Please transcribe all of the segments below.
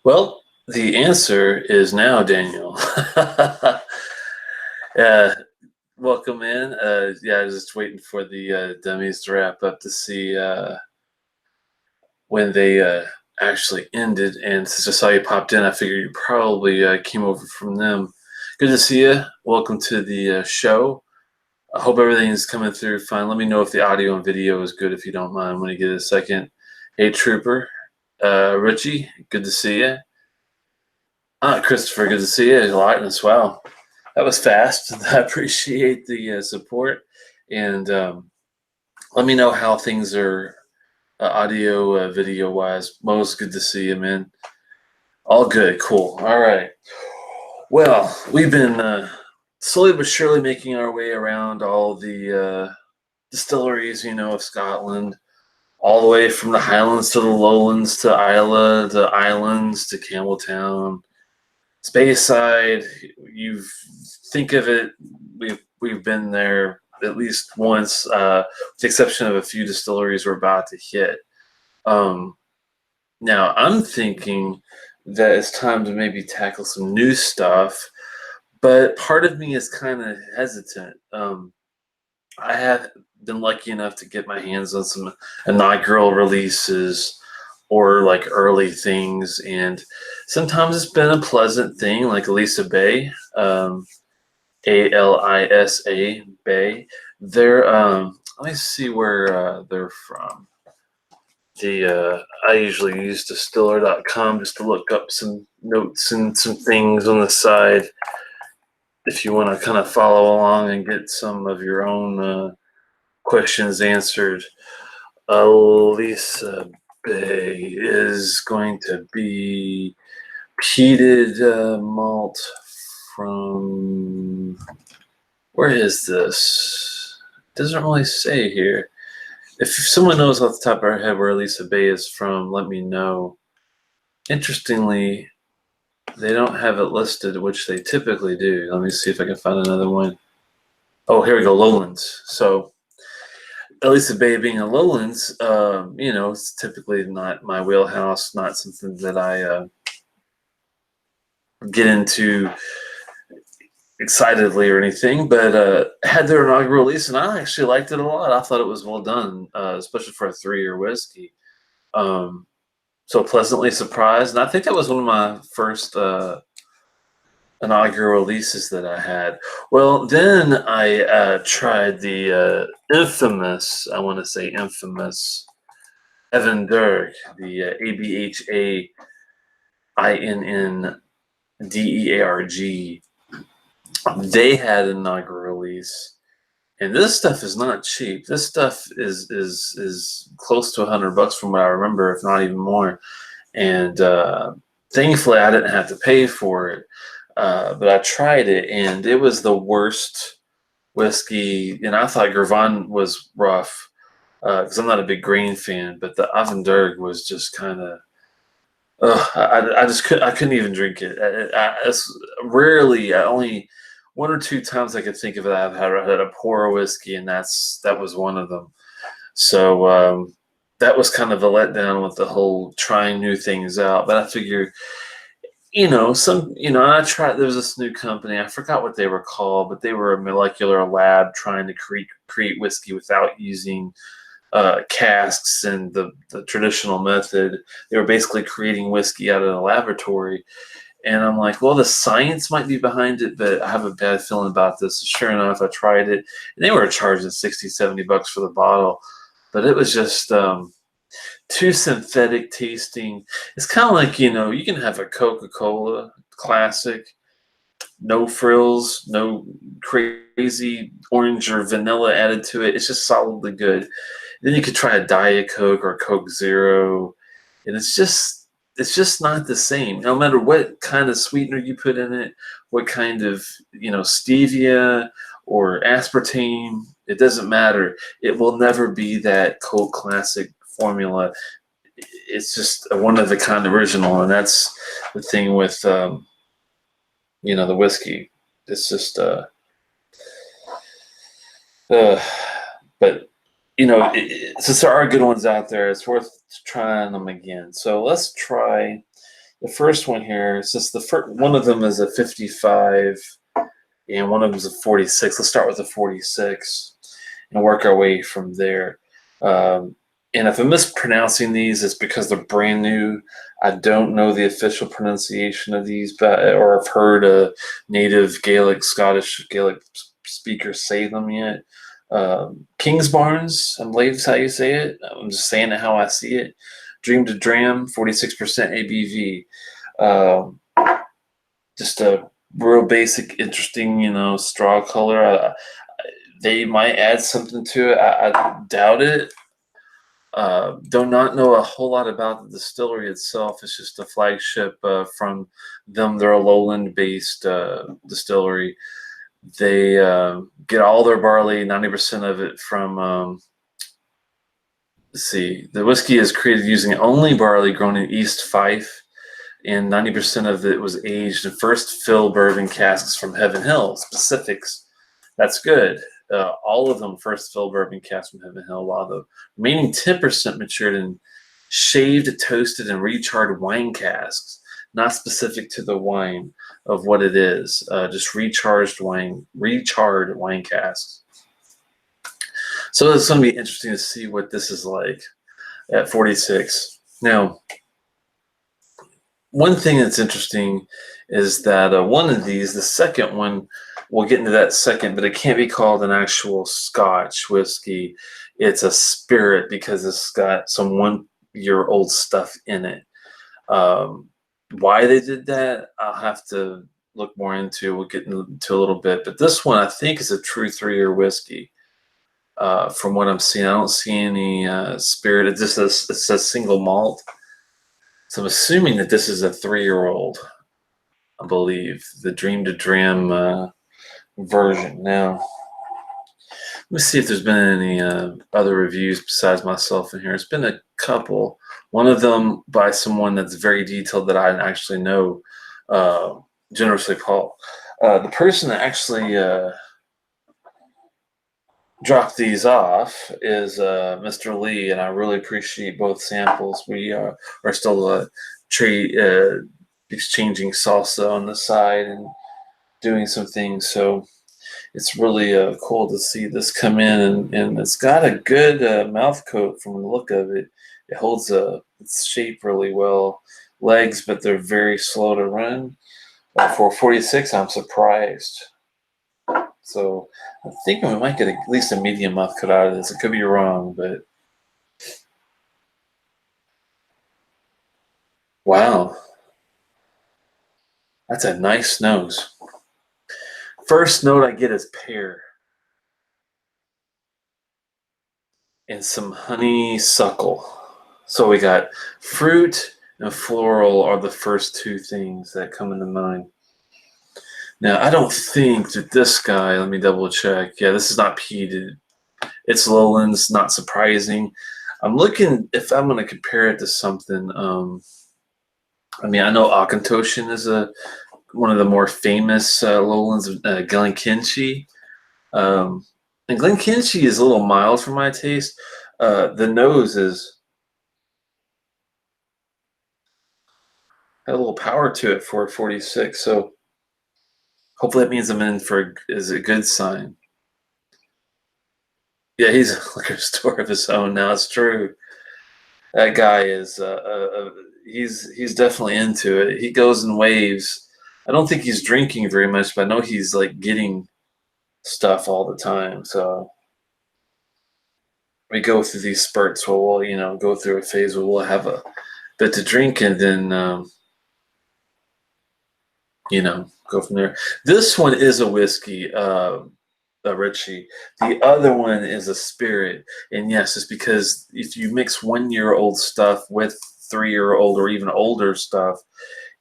Well, the answer is now, Daniel. uh, Welcome in. Yeah, I was just waiting for the dummies to wrap up to see when they actually ended. And since I saw you popped in, I figured you probably came over from them. Good to see you. Welcome to the show. I hope everything's coming through fine. Let me know if the audio and video is good, if you don't mind, when you get a second. Hey, Trooper. Richie, good to see you. Christopher, good to see you. Lightness, wow. That was fast. I appreciate the support. And let me know how things are audio, video wise. Mo's good to see you, man. All good. Cool. All right. Well, we've been slowly but surely making our way around all the distilleries, of Scotland, all the way from the Highlands to the Lowlands to Islay to Islands to Campbelltown. Speyside, you think of it, we've been there at least once, with the exception of a few distilleries we're about to hit. Now I'm thinking that it's time to maybe tackle some new stuff, but part of me is kind of hesitant. I have been lucky enough to get my hands on some inaugural releases or like early things, and sometimes it's been a pleasant thing, like Elisa Bay, Alisa Bay. They're let me see where they're from. I usually use distiller.com just to look up some notes and some things on the side if you want to kind of follow along and get some of your own questions answered. Elisa Bay is going to be peated malt from, where is this? It doesn't really say here. If someone knows off the top of our head where Elisa Bay is from, let me know. Interestingly, they don't have it listed, which they typically do. Let me see if I can find another one. Oh, here we go, Lowlands. So Elisa Bay being a Lowlands, it's typically not my wheelhouse, not something that I get into excitedly or anything, but had their inaugural release, and I actually liked it a lot. I thought it was well done, especially for a 3-year whiskey. So pleasantly surprised, and I think that was one of my first inaugural releases that I had. Well, then I tried the infamous, I want to say infamous, Evanderg, the Abhainendearg. They had an inaugural release, and this stuff is not cheap. This stuff is close to $100 from what I remember, if not even more. And thankfully, I didn't have to pay for it. But I tried it, and it was the worst whiskey. And I thought Gervan was rough because I'm not a big grain fan, but the Avenderg was just kind of. I just couldn't even drink it. Rarely, only one or two times I could think of it. I've had a pour whiskey, and that was one of them. So that was kind of a letdown with the whole trying new things out. But I figured, I tried. There was this new company. I forgot what they were called, but they were a molecular lab trying to create whiskey without using casks and the traditional method. They were basically creating whiskey out of a laboratory. And I'm like, well, the science might be behind it, but I have a bad feeling about this. Sure enough, I tried it, and they were charging $60, $70 for the bottle. But it was just too synthetic tasting. It's kind of like, you can have a Coca-Cola classic, no frills, no crazy orange or vanilla added to it. It's just solidly good. Then you could try a Diet Coke or Coke Zero, and it's just not the same. No matter what kind of sweetener you put in it, what kind of stevia or aspartame, it doesn't matter. It will never be that Coke classic formula. It's just a one of a kind original, and that's the thing with the whiskey. It's just but since there are good ones out there, it's worth trying them again. So let's try The first one here, it's just the first one of them is a 55 and one of them is a 46. Let's start with the 46 and work our way from there. And if I'm mispronouncing these, it's because they're brand new. I don't know the official pronunciation of these, or I've heard a native Gaelic, Scottish Gaelic speaker say them yet. Kingsbarns, I believe is how you say it. I'm just saying it how I see it. Dream to Dram, 46% ABV. Just a real basic, interesting, straw color. They might add something to it. I doubt it. Do not know a whole lot about the distillery itself. It's just a flagship from them. They're a lowland-based distillery. They get all their barley, 90% of it from, let's see, the whiskey is created using only barley grown in East Fife, and 90% of it was aged in first fill bourbon casks from Heaven Hill. Specifics, that's good. All of them first fill bourbon casks from Heaven Hill, while the remaining 10% matured in shaved, toasted, and recharred wine casks. Not specific to the wine of what it is, just recharred wine casks. So it's going to be interesting to see what this is like at 46. Now, one thing that's interesting is that one of these, the second one, we'll get into that second, but it can't be called an actual Scotch whiskey. It's a spirit because it's got some 1-year-old stuff in it. Why they did that, I'll have to look more into. We'll get into a little bit. But this one, I think, is a true 3-year whiskey. From what I'm seeing, I don't see any spirit. It says single malt. So I'm assuming that this is a 3-year-old, I believe, the Dream to Dram version. Now, let me see if there's been any other reviews besides myself in here. It's been a couple. One of them by someone that's very detailed that I actually know, generously Paul. The person that actually dropped these off is Mr. Lee, and I really appreciate both samples. We are still exchanging salsa on the side and doing some things, so it's really cool to see this come in, and it's got a good mouth coat from the look of it. It holds its shape really well. Legs, but they're very slow to run. For 46, I'm surprised. So I'm thinking we might get at least a medium mouth coat out of this. It could be wrong, but wow. That's a nice nose. First note I get is pear. And some honeysuckle. So we got fruit and floral are the first two things that come into mind. Now, I don't think that this guy, let me double check. Yeah, this is not peated. It's lowlands, not surprising. I'm looking, if I'm going to compare it to something, I mean, I know Auchentoshan is one of the more famous lowlands, Glenkinchie. And Glenkinchie is a little mild for my taste. The nose is had a little power to it for 46, so hopefully that means I'm in for is a good sign. Yeah, he's a liquor store of his own now. It's true. That guy is he's definitely into it. He goes in waves. I don't think he's drinking very much, but I know he's like getting stuff all the time. So we go through these spurts where we'll go through a phase where we'll have a bit to drink and then go from there. This one is a whiskey, Richie. The other one is a spirit, and yes, it's because if you mix 1-year-old stuff with 3-year-old or even older stuff,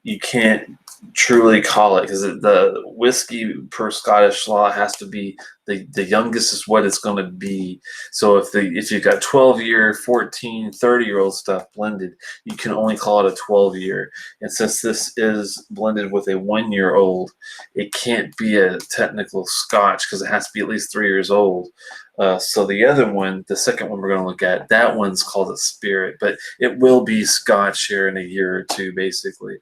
you can't truly call it, because the whiskey per Scottish law has to be The youngest is what it's going to be. So if you've got 12-year, 14, 30-year-old stuff blended, you can only call it a 12-year. And since this is blended with a 1-year-old, it can't be a technical Scotch because it has to be at least 3 years old. So the other one, the second one we're going to look at, that one's called a spirit, but it will be Scotch here in a year or two, basically.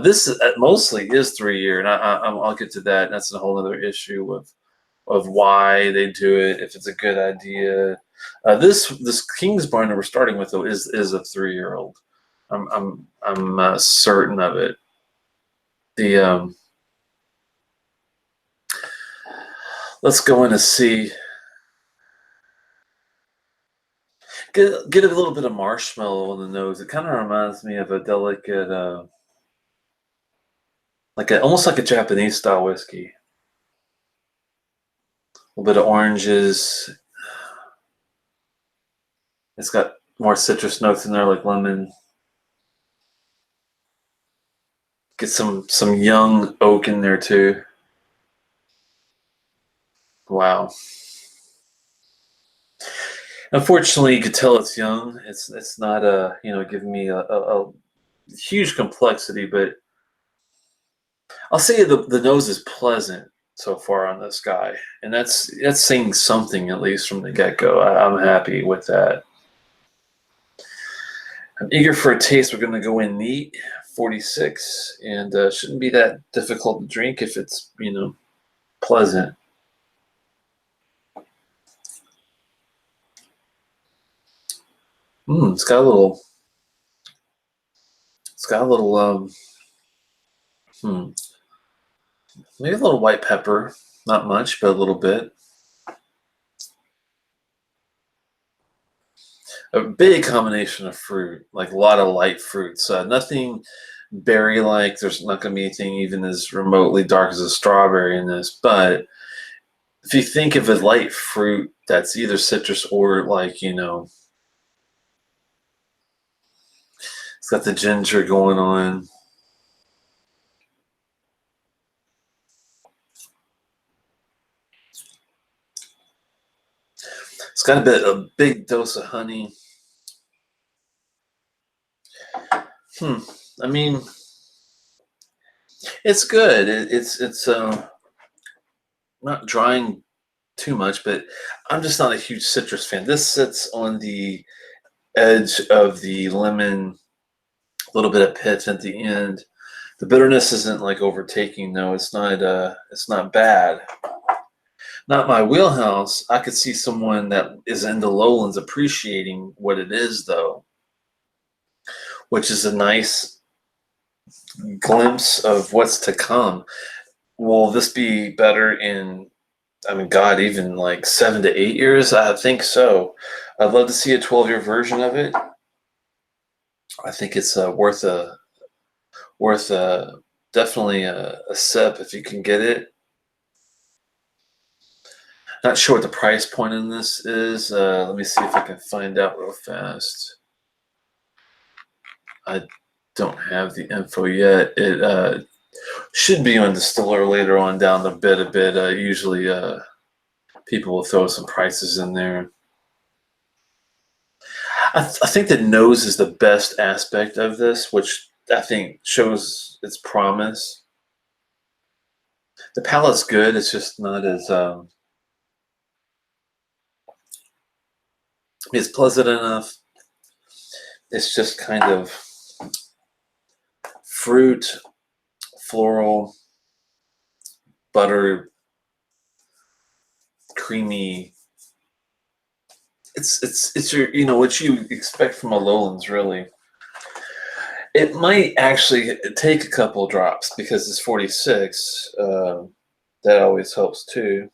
This mostly is 3 year, and I'll get to that. That's a whole other issue of why they do it, if it's a good idea. This Kingsbarn that we're starting with though is a 3-year-old. I'm certain of it. The let's go in and see. Get a little bit of marshmallow on the nose. It kind of reminds me of a delicate, almost like a Japanese style whiskey. A little bit of oranges. It's got more citrus notes in there, like lemon. Get some young oak in there too. Wow. Unfortunately, you could tell it's young. It's not giving me a huge complexity, but I'll say the nose is pleasant so far on this guy, and that's saying something at least from the get-go. I'm happy with that. I'm eager for a taste. We're going to go in neat, 46, and shouldn't be that difficult to drink if it's pleasant. It's got a little. It's got a little. Maybe a little white pepper. Not much, but a little bit. A big combination of fruit, like a lot of light fruits. Nothing berry-like. There's not going to be anything even as remotely dark as a strawberry in this. But if you think of a light fruit that's either citrus or it's got the ginger going on. It's got a big dose of honey. I mean, it's good. It's not drying too much, but I'm just not a huge citrus fan. This sits on the edge of the lemon, a little bit of pitch at the end. The bitterness isn't like overtaking though. It's not bad. Not my wheelhouse. I could see someone that is in the lowlands appreciating what it is though, which is a nice glimpse of what's to come. Will this be better in, God, even like 7 to 8 years? I think so. I'd love to see a 12-year version of it. I think it's worth definitely a sip if you can get it. Not sure what the price point in this is. Let me see if I can find out real fast. I don't have the info yet. It should be on Distiller later on down the bit a bit. Usually people will throw some prices in there. I think the nose is the best aspect of this, which I think shows its promise. The palate's good. It's just not as it's pleasant enough. It's just kind of fruit, floral, butter, creamy. It's your what you expect from a lowlands really. It might actually take a couple drops because it's 46. That always helps too.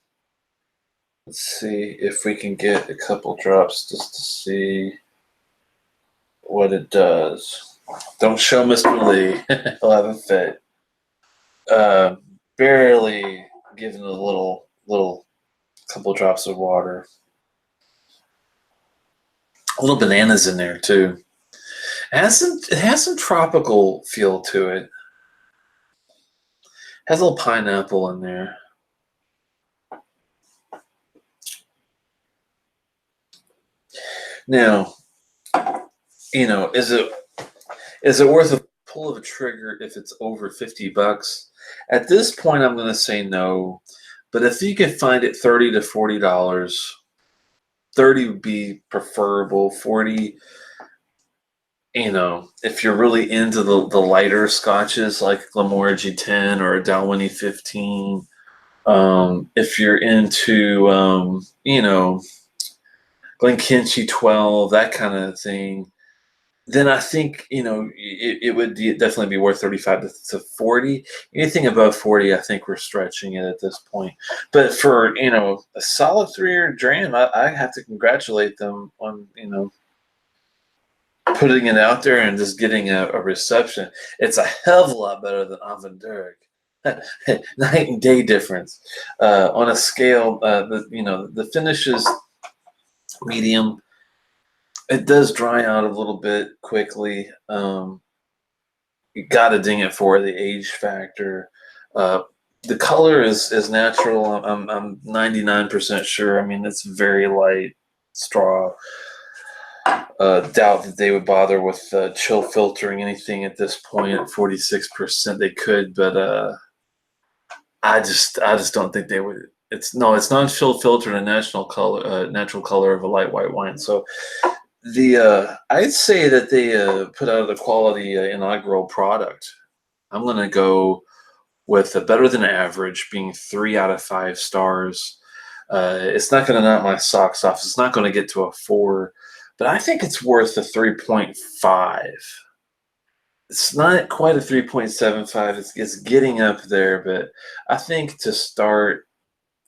Let's see if we can get a couple drops just to see what it does. Don't show Mr. Lee. He'll have a fit. Barely giving a little couple drops of water. A little bananas in there too. It has some tropical feel to it. Has a little pineapple in there. Now, is it worth a pull of a trigger if it's over $50? At this point, I'm going to say no. But if you can find it $30 to $40, 30 would be preferable. 40, if you're really into the lighter scotches like Glenmorangie G10 or a Dalwhinnie 15, if you're into, Glenkinchie 12, that kind of thing, then I think it would definitely be worth 35 to 40. Anything above 40, I think we're stretching it at this point. But for a solid 3-year dram, I have to congratulate them on putting it out there and just getting a reception. It's a hell of a lot better than Aventurg. Night and day difference. On a scale, the finish is medium. It does dry out a little bit quickly. You got to ding it for the age factor. The color is natural. I'm 99% sure. I mean, it's very light straw. Doubt that they would bother with chill filtering anything at this point. At 46%, they could, but I just don't think they would. It's non-chill filtered and natural color of a light white wine. So I'd say that they put out a quality inaugural product. I'm going to go with a better than average, being 3 out of 5 stars. It's not going to knock my socks off. It's not going to get to a 4, but I think it's worth a 3.5. It's not quite a 3.75. It's getting up there, but I think to start,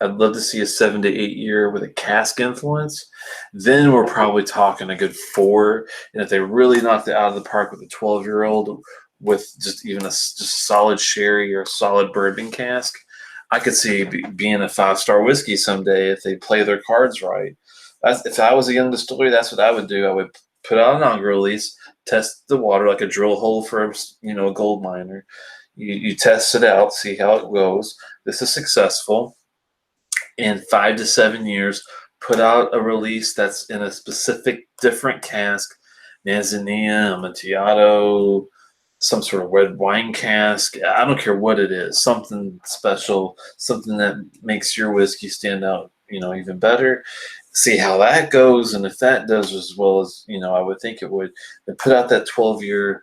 I'd love to see a 7 to 8 year with a cask influence. Then we're probably talking a good 4. And if they really knocked it out of the park with a 12-year-old with just even just solid sherry or a solid bourbon cask, I could see being a 5-star whiskey someday if they play their cards right. If I was a young distillery, that's what I would do. I would put out an inaugural release, test the water like a drill hole for a gold miner. You test it out, see how it goes. This is successful. In 5 to 7 years, put out a release that's in a specific different cask, Manzanilla, Amontillado, some sort of red wine cask. I don't care what it is, something special, something that makes your whiskey stand out, even better. See how that goes, and if that does as well as I would think it would, then put out that 12-year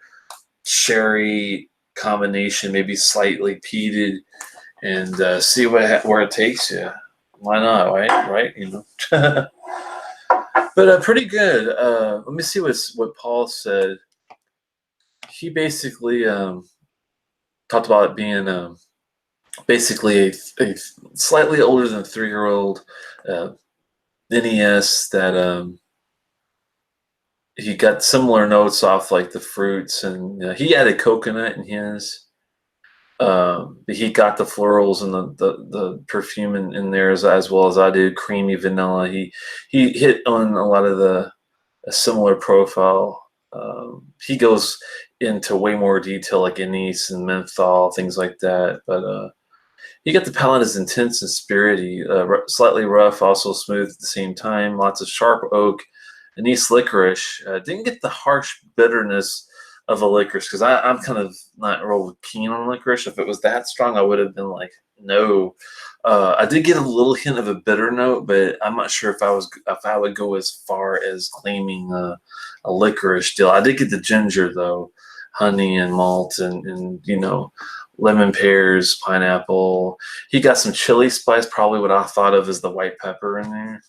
sherry combination, maybe slightly peated, and see where it takes you. Why not, right? But pretty good. Let me see what Paul said. He basically talked about it being basically a slightly older than 3-year-old NES that he got similar notes off like the fruits, and he added coconut in his. He got the florals and the perfume in there as well as I did. Creamy vanilla. He hit on a lot of a similar profile. He goes into way more detail like anise and menthol, things like that. But you get the palate is intense and spirity, slightly rough, also smooth at the same time. Lots of sharp oak, anise licorice. Didn't get the harsh bitterness of a licorice because I'm kind of not real keen on licorice. If it was that strong, I would have been like, no. I did get a little hint of a bitter note, but I'm not sure if I would go as far as claiming a licorice deal. I did get the ginger though, honey and malt and lemon, pears, pineapple. He got some chili spice, probably what I thought of as the white pepper in there.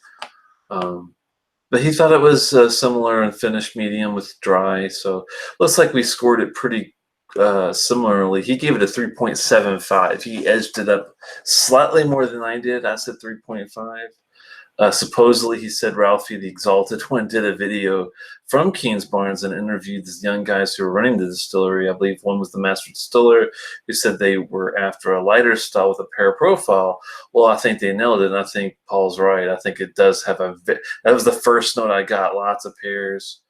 But he thought it was similar and finished medium with dry. So looks like we scored it pretty similarly. He gave it a 3.75. He edged it up slightly more than I did. I said 3.5. Supposedly, he said Ralphie the Exalted One did a video from Kingsbarns and interviewed these young guys who were running the distillery. I believe one was the master distiller who said they were after a lighter style with a pear profile. Well, I think they nailed it, and I think Paul's right. I think it does have that was the first note I got, lots of pears.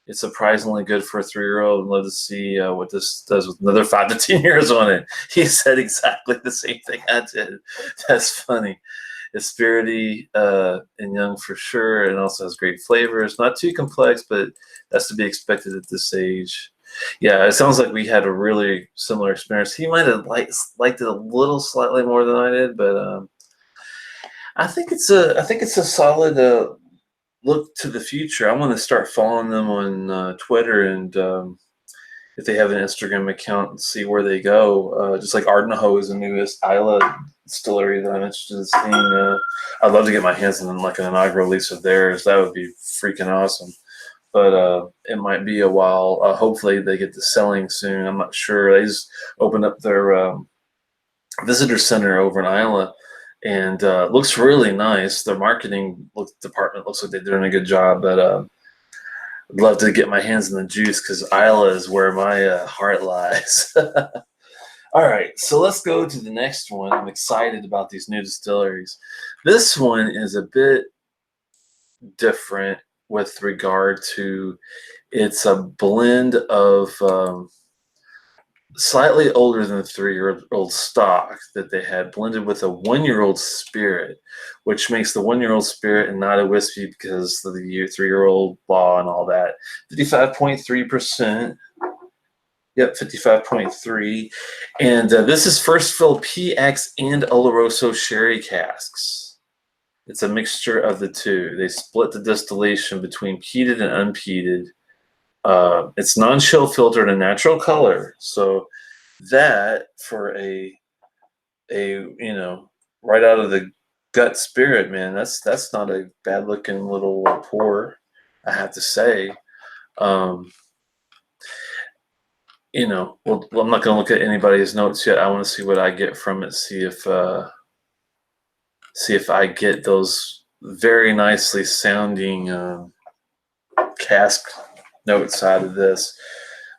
It's surprisingly good for a 3-year-old. I'd love to see what this does with another 5 to 10 years on it. He said exactly the same thing I did. That's funny. It's spirity and young for sure, and also has great flavors. Not too complex, but that's to be expected at this age. Yeah, it sounds like we had a really similar experience. He might have liked it a little slightly more than I did, but I think it's a solid look to the future. I want to start following them on Twitter and if they have an Instagram account and see where they go. Just like Ardnaho is the newest Isla distillery that I'm interested in seeing. I'd love to get my hands on like an inaugural release of theirs. That would be freaking awesome. But it might be a while. Hopefully they get to selling soon. I'm not sure. They just opened up their visitor center over in Isla, and looks really nice. Their marketing department looks like they're doing a good job. But I'd love to get my hands in the juice because Isla is where my heart lies. All right, so let's go to the next one. I'm excited about these new distilleries. This one is a bit different with regard to it's a blend of slightly older than 3-year-old stock that they had blended with a 1-year-old spirit, which makes the 1-year-old spirit and not a whiskey because of the 3-year-old law and all that. 55.3%. Yep, 55.3. And this is first fill PX and Oloroso sherry casks. It's a mixture of the two. They split the distillation between peated and unpeated. It's non-chill filtered and natural color. So that for a right out of the gut spirit, man, that's not a bad looking little pour, I have to say. Well, I'm not gonna look at anybody's notes yet. I want to see what I get from it. See if I get those very nicely sounding cask notes out of this,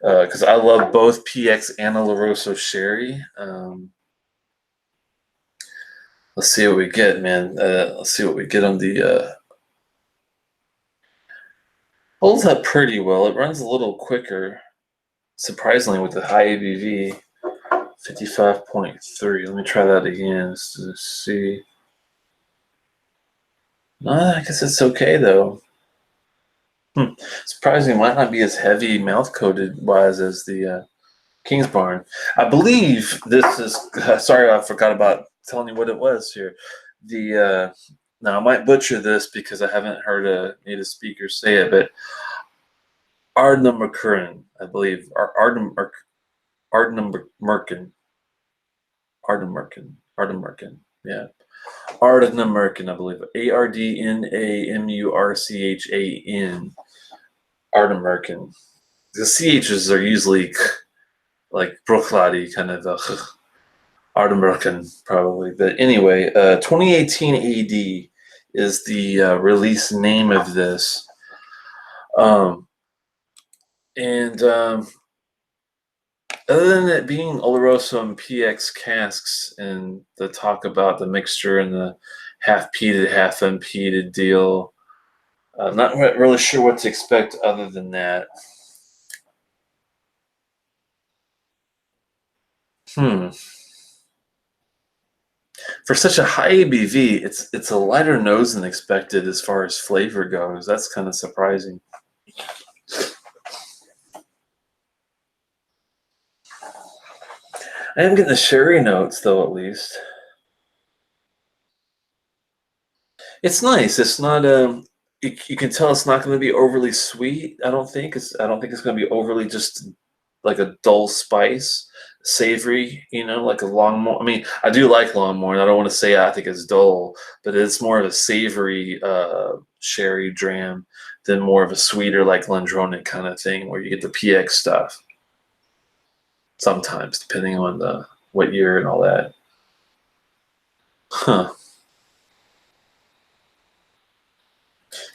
because I love both PX and Oloroso sherry. Let's see what we get, man. Let's see what we get on the. Holds up pretty well. It runs a little quicker, surprisingly, with the high ABV. 55.3. Let me try that again just to see. No, I guess it's okay though. Surprisingly, might not be as heavy mouth coated wise as the Kingsbarn. I believe this is. Sorry, I forgot about telling you what it was here. The now I might butcher this because I haven't heard a native speaker say it, but Ardnamurchan, I believe, or Ardnamurchan, yeah, Ardnamurchan, I believe, Ardnamurchan, Ardnamurchan. The CHs are usually like Brooklady kind of Ardnamurchan probably, but anyway, 2018 AD is the release name of this, and other than it being Oloroso and PX casks and the talk about the mixture and the half peated, half unpeated deal, I'm not really sure what to expect other than that. For such a high ABV, it's a lighter nose than expected as far as flavor goes. That's kind of surprising. I am getting the sherry notes though, at least. It's nice. It's not you can tell it's not going to be overly sweet. I don't think it's going to be overly just like a dull spice, savory. Like a Longmorn. I mean, I do like Longmorn. I don't want to say I think it's dull, but it's more of a savory sherry dram than more of a sweeter like Glendronach kind of thing where you get the PX stuff. Sometimes, depending on what year and all that. Huh.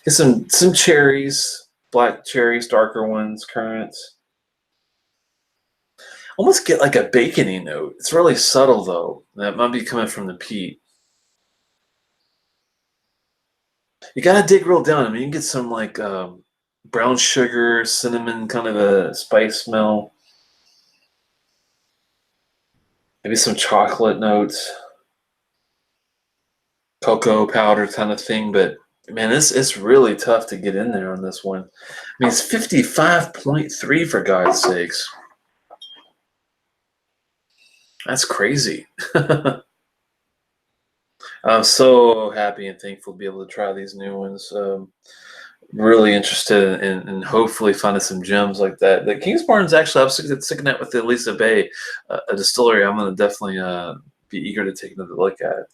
Get some cherries, black cherries, darker ones, currants. Almost get like a bacony note. It's really subtle though. That might be coming from the peat. You gotta dig real down. I mean, you can get some like brown sugar, cinnamon, kind of a spice smell. Maybe some chocolate notes. cocoa powder kind of thing. But man, it's really tough to get in there on this one. I mean, it's 55.3 for God's sakes. That's crazy. I'm so happy and thankful to be able to try these new ones. Really interested in hopefully finding some gems like that. The Kingsbarns, actually, I was sticking that with the Elisa Bay, a distillery. I'm going to definitely be eager to take another look at it.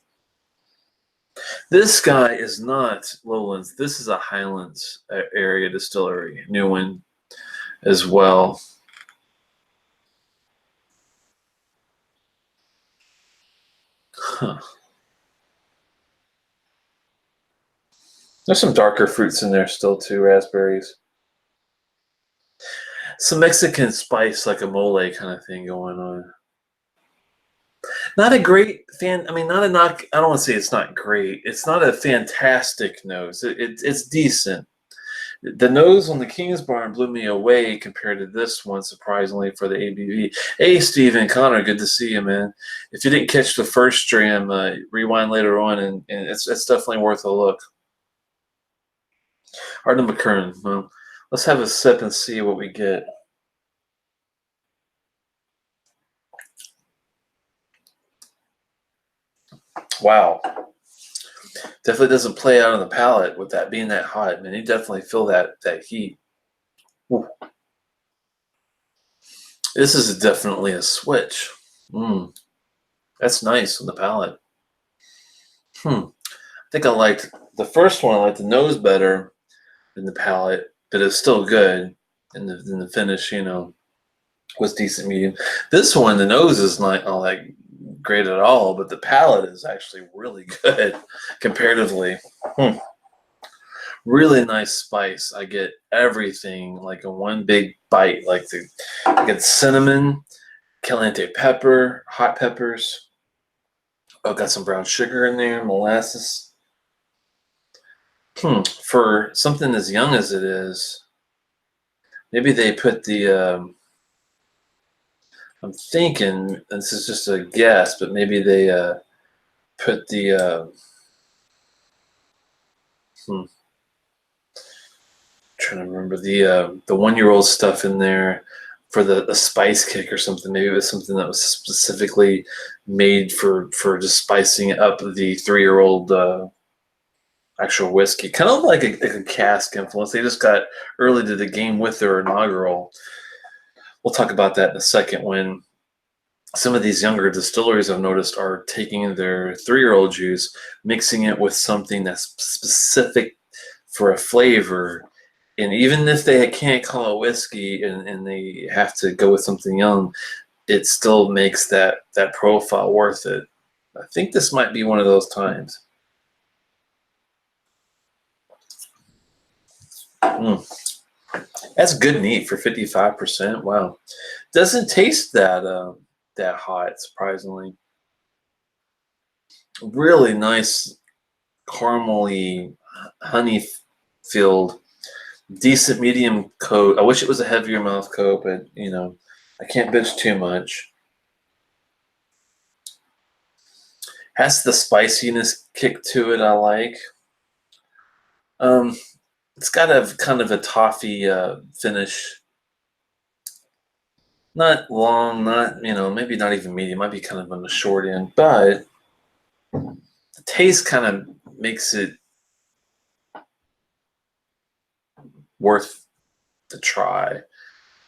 This guy is not Lowlands. This is a Highlands area distillery, new one as well. Huh. There's some darker fruits in there still too, raspberries. Some Mexican spice, like a mole kind of thing going on. Not a great fan. I mean, not a knock. I don't want to say it's not great. It's not a fantastic nose. It's decent. The nose on the Kingsbarn blew me away compared to this one, surprisingly, for the ABV. Hey, Stephen, Connor, good to see you, man. If you didn't catch the first dram, rewind later on, and it's definitely worth a look. Ardnamurchan. Well, let's have a sip and see what we get. Wow. Definitely doesn't play out on the palate with that being that hot. Man, you definitely feel that heat. Ooh. This is definitely a switch. That's nice on the palate. I think I liked the first one. I liked the nose better than the palate, but it's still good. And the finish, was decent medium. This one, the nose is not all that great at all, but the palate is actually really good comparatively. Really nice spice. I get everything like in one big bite. I get cinnamon, caliente pepper, hot peppers. Oh, got some brown sugar in there, molasses. For something as young as it is, maybe they put the. I'm thinking this is just a guess, but maybe they put the. Trying to remember the 1-year-old stuff in there for the spice kick or something. Maybe it was something that was specifically made for just spicing up the 3-year-old actual whiskey, kind of like a cask influence. They just got early to the game with their inaugural. We'll talk about that in a second. When some of these younger distilleries I've noticed are taking their 3-year-old juice, mixing it with something that's specific for a flavor. And even if they can't call it whiskey and they have to go with something young, it still makes that profile worth it. I think this might be one of those times. That's good neat for 55%. Wow. Doesn't taste that hot, surprisingly. Really nice caramely honey filled. Decent medium coat. I wish it was a heavier mouth coat, but I can't bitch too much. Has the spiciness kick to it I like. It's got a kind of a toffee finish. Not long, not maybe not even medium. Might be kind of on the short end, but the taste kind of makes it worth the try.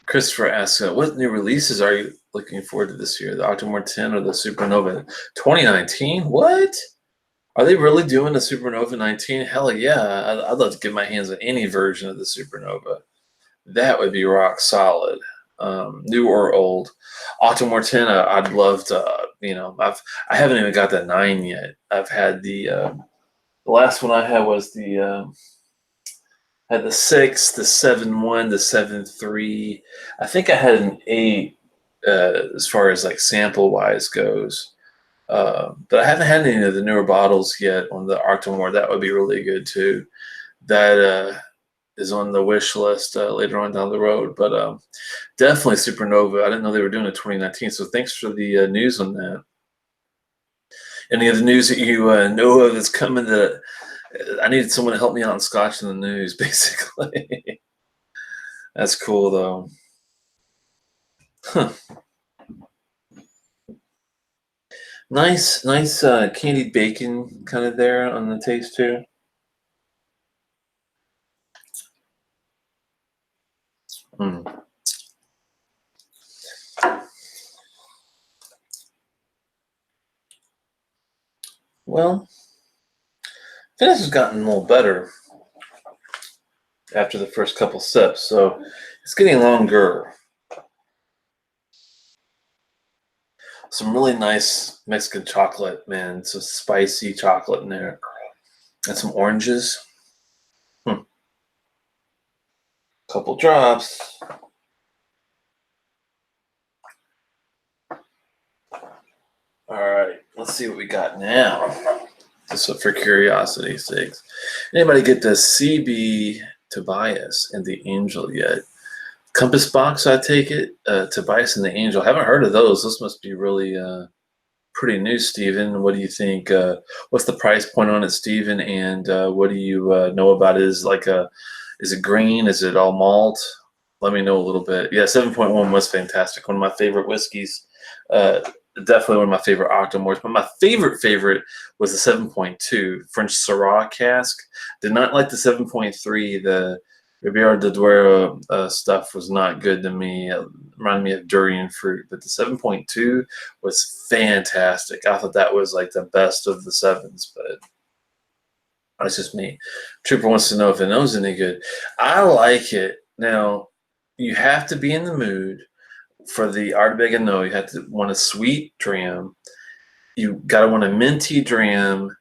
Christopher asks, what new releases are you looking forward to this year? The Octomore 10 or the Supernova 2019? What? Are they really doing the Supernova 19? Hell yeah. I'd love to get my hands on any version of the Supernova. That would be rock solid. New or old. Octomore 10, I'd love to, I haven't even got the 9 yet. I've had the last one I had was had the 6, the 7.1, the 7.3. I think I had an 8 as far as like sample wise goes. But I haven't had any of the newer bottles yet on the Octomore. That would be really good too. That is on the wish list later on down the road. But definitely Supernova. I didn't know they were doing a 2019. So thanks for the news on that. Any of the news that you know of that's coming that I needed someone to help me out in Scotch in the news, basically. That's cool, though. Huh. Nice, nice candied bacon kind of there on the taste, too. Mm. Well, finish has gotten a little better after the first couple sips, so it's getting longer. Some really nice Mexican chocolate, man. Some spicy chocolate in there, and some oranges. Couple drops. All right, let's see what we got now. Just for curiosity's sake. Anybody get the CB Tobias and the Angel yet? Compass Box, I take it. Tobias and the Angel. Haven't heard of those. This must be really pretty new, Steven. What do you think? What's the price point on it, Steven? And what do you know about it? Is it green? Is it all malt? Let me know a little bit. Yeah, 7.1 was fantastic. One of my favorite whiskeys. Definitely one of my favorite Octomores. But my favorite was the 7.2 French Syrah cask. Did not like the 7.3. The Riviera de Duero stuff was not good to me. It reminded me of durian fruit. But the 7.2 was fantastic. I thought that was like the best of the sevens. But that's just me. Trooper wants to know if it knows any good. I like it. Now, you have to be in the mood for the Ardbeg and No. You have to want a sweet dram. You got to want a minty dram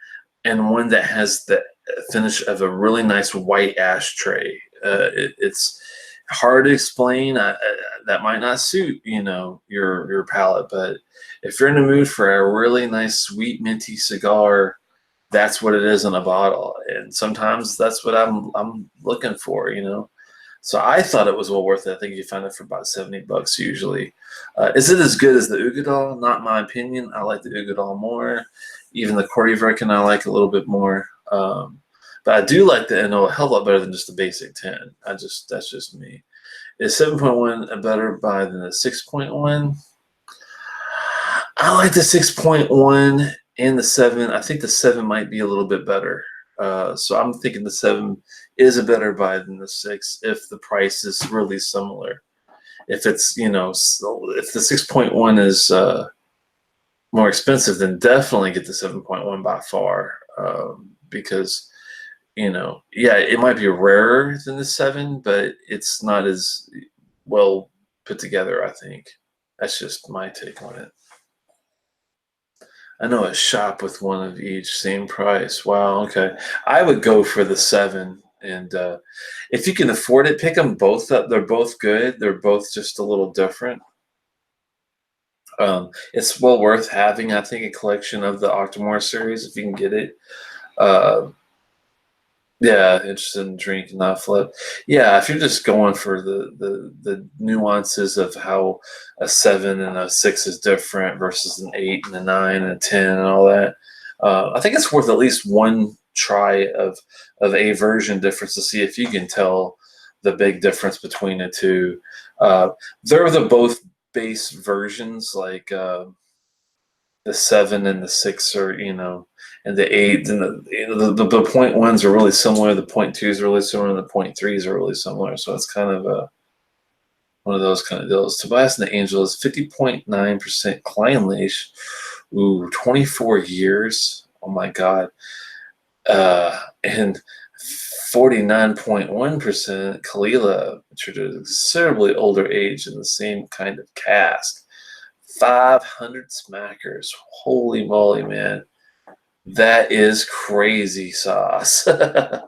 and one that has the finish of a really nice white ashtray. It's hard to explain. That might not suit your palate, but if you're in the mood for a really nice sweet minty cigar, that's what it is in a bottle. And sometimes that's what I'm looking for. So I thought it was well worth it. I think you find it for about $70 usually. Is it as good as the Ugadal? Not my opinion. I like the Ugadal more. Even the Korjevrekin I like a little bit more. But I do like the NO a hell of a lot better than just the basic 10. That's just me. Is 7.1 better by than the 6.1? I like the 6.1 and the 7. I think the 7 might be a little bit better. So I'm thinking the 7 is a better buy than the 6 if the price is really similar. If it's, if the 6.1 is more expensive, then definitely get the 7.1 by far. Because, yeah, it might be rarer than the 7, but it's not as well put together, I think. That's just my take on it. I know a shop with one of each, same price. Wow, okay. I would go for the 7. And if you can afford it, pick them both up. They're both good. They're both just a little different. It's well worth having, I think, a collection of the Octomore series if you can get it. Yeah, interested in drink, not flip. Yeah, if you're just going for the nuances of how a 7 and a 6 is different versus an 8 and a 9 and a 10 and all that, I think it's worth at least one try of a version difference to see if you can tell the big difference between the two. They're the both base versions, like the 7 and the 6 are, and the 8 and the point ones are really similar. The point twos are really similar, and the point threes are really similar. So it's kind of one of those kind of deals. Tobias and the Angel is 50.9% Kleinlich. Ooh, 24 years. Oh my God. And 49.1% Kalila, which are a considerably older age in the same kind of cask. 500 smackers. Holy moly, man. That is crazy sauce. I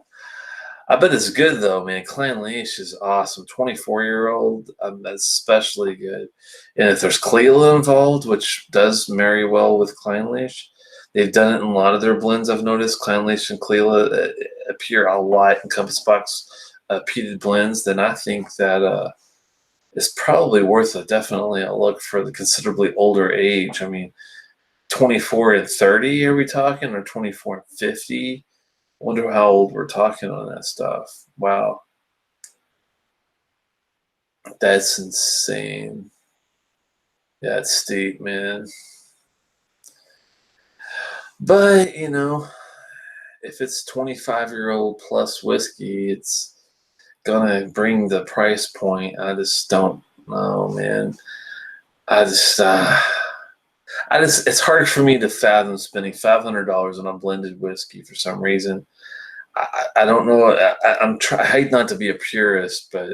bet it's good, though, man. Kleinlich is awesome. 24-year-old, especially good. And if there's Kalila involved, which does marry well with Kleinlich, they've done it in a lot of their blends. I've noticed Kleinlich and Kalila appear a lot in Compass Box peated blends. Then I think that it's probably worth definitely a look for the considerably older age. I mean, 24 and 30, are we talking, or 24 and 50? Wonder how old we're talking on that stuff. Wow. That's insane. Yeah, it's steep, man. But, if it's 25-year-old plus whiskey, it's gonna bring the price point. I just don't know, man. I just, it's hard for me to fathom spending $500 on a blended whiskey for some reason. I don't know. I hate not to be a purist, but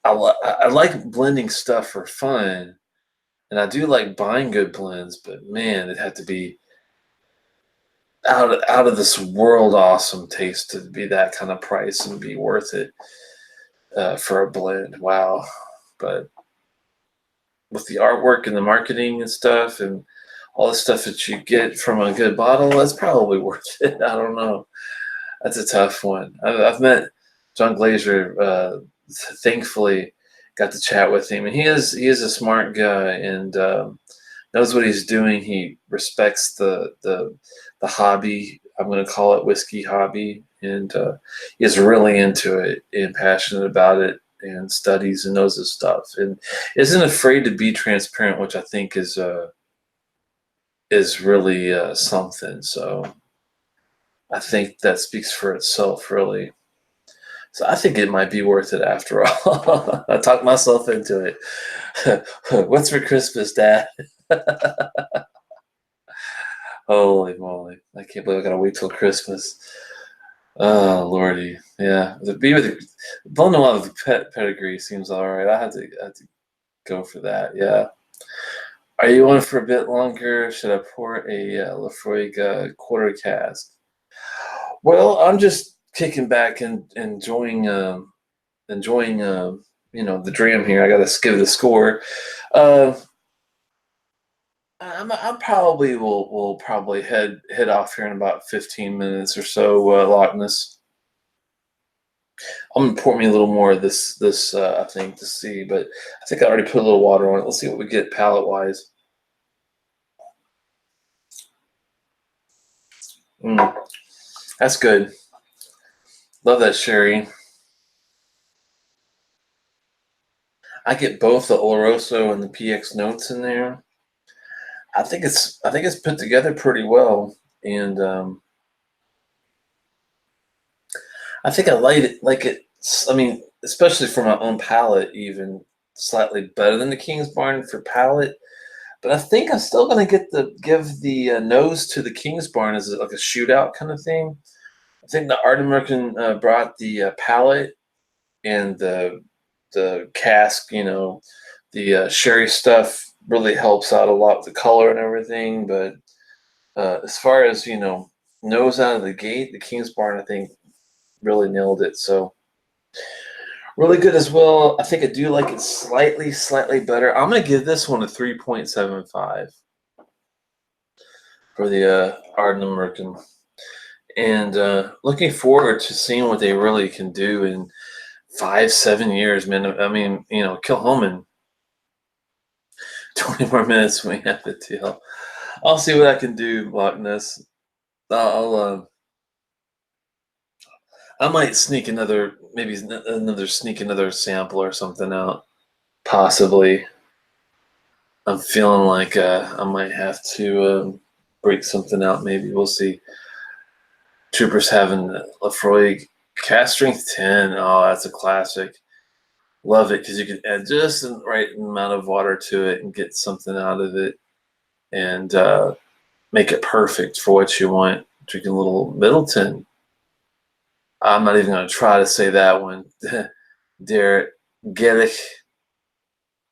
I like blending stuff for fun, and I do like buying good blends. But man, it had to be out of this world awesome taste to be that kind of price and be worth it for a blend. Wow. But with the artwork and the marketing and stuff and all the stuff that you get from a good bottle, that's probably worth it. I don't know. That's a tough one. I've met John Glazer. Thankfully, got to chat with him, and he is a smart guy and knows what he's doing. He respects the hobby. I'm going to call it whiskey hobby, and he's really into it and passionate about it, and studies and knows his stuff, and isn't afraid to be transparent, which I think is really something. So I think that speaks for itself, really. So I think it might be worth it after all. I talked myself into it. What's for Christmas, Dad? Holy moly. I can't believe I gotta wait till Christmas. Oh, Lordy. Yeah. Blown a lot of the pedigree seems all right. I had to go for that. Yeah. Are you on for a bit longer? Should I pour a Laphroaig quarter cask? Well, I'm just kicking back and enjoying the dram here. I got to give it a score. I probably will probably head off here in about 15 minutes or so. Loch Ness. I'm gonna pour me a little more of this I think, to see, but I think I already put a little water on it. Let's see what we get palate wise. That's good. Love that sherry. I get both the Oloroso and the PX notes in there. I think it's put together pretty well, and I think I like it. I mean, especially for my own palate, even slightly better than the Kingsbarn for palate. But I think I'm still gonna give the nose to the Kingsbarn as like a shootout kind of thing. I think the Ardnamurchan brought the palate and the cask. The sherry stuff really helps out a lot with the color and everything. But as far as nose out of the gate, the Kingsbarn I think really nailed it. So really good as well. I think I do like it slightly better. I'm gonna give this one a 3.75 for the Ardnamurchan, and looking forward to seeing what they really can do in 5-7 years, man. I mean, Kilchoman, 20 more minutes when we have the deal. I'll see what I can do, Loch Ness. I might sneak another sample or something out, possibly. I'm feeling like I might have to break something out. Maybe we'll see. Troopers having Laphroaig cast strength 10. Oh, that's a classic. Love it because you can add just the right amount of water to it and get something out of it, and make it perfect for what you want. Drinking a little Middleton. I'm not even going to try to say that one. Der Gaelic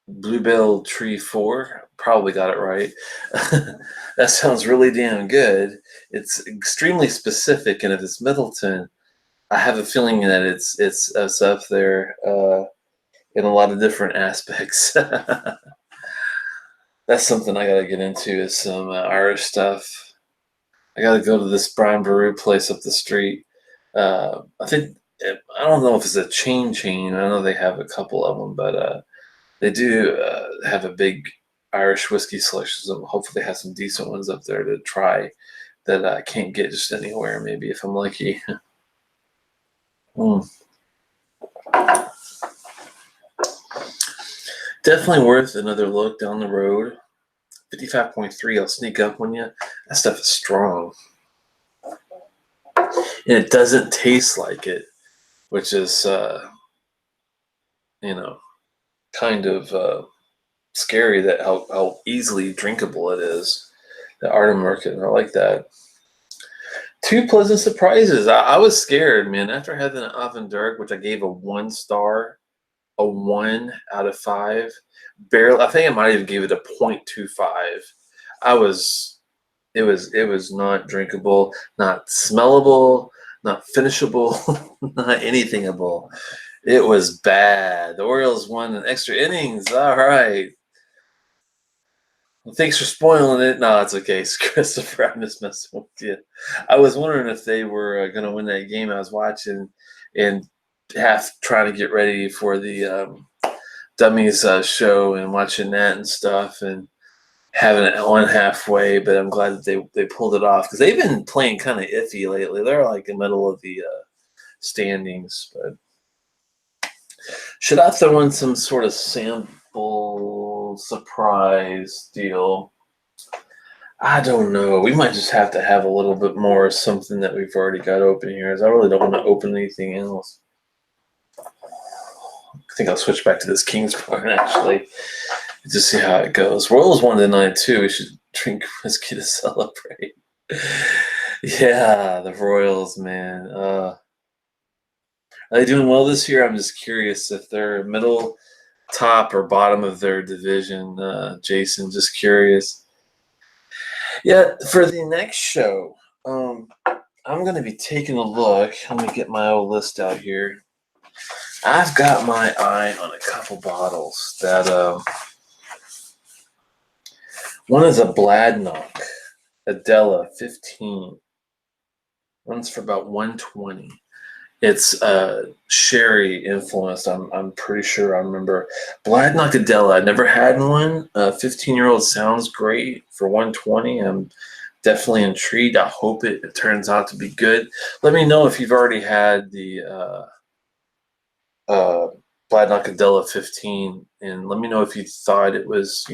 Bluebell Tree 4. Probably got it right. That sounds really damn good. It's extremely specific, and if it's Middleton, I have a feeling that it's up there in a lot of different aspects. That's something I got to get into, is some Irish stuff. I got to go to this Brian Baru place up the street. I don't know if it's a chain. I know they have a couple of them, but they do have a big Irish whiskey selections. Hopefully they have some decent ones up there to try that I can't get just anywhere, maybe if I'm lucky. Definitely worth another look down the road. 55.3, I'll sneak up on you. That stuff is strong. And it doesn't taste like it, which is, kind of scary that how easily drinkable it is. The Ardnamurchan, I like that. Two pleasant surprises. I was scared, man. After having an Avondurk, which I gave a 1 star, a 1 out of 5. Barely, I think I might even give it a 0.25. It was not drinkable, not smellable, not finishable, not anythingable. It was bad. The Orioles won in extra innings. All right. Well, thanks for spoiling it. No, it's okay, Christopher. I'm just messing with you. I was wondering if they were going to win that game. I was watching and trying to get ready for the Dummies show and watching that and stuff and having it on halfway. But I'm glad that they pulled it off because they've been playing kind of iffy lately. They're like in the middle of the standings. But should I throw in some sort of sample surprise deal? I don't know. We might just have to have a little bit more something that we've already got open here, as I really don't want to open anything else. I think I'll switch back to this Kingsbarn actually, to see how it goes. Royals won tonight too. We should drink whiskey to celebrate. Yeah, the Royals, man. Are they doing well this year? I'm just curious if they're middle, top, or bottom of their division. Jason, just curious. Yeah, for the next show, I'm going to be taking a look. Let me get my old list out here. I've got my eye on a couple bottles that one is a Bladnock, Adela 15. One's for about 120. It's sherry influenced. I'm pretty sure I remember Bladnock Adela. I never had one. 15-year-old sounds great for 120. I'm definitely intrigued. I hope it turns out to be good. Let me know if you've already had the Bladnock Adela 15, and let me know if you thought it was,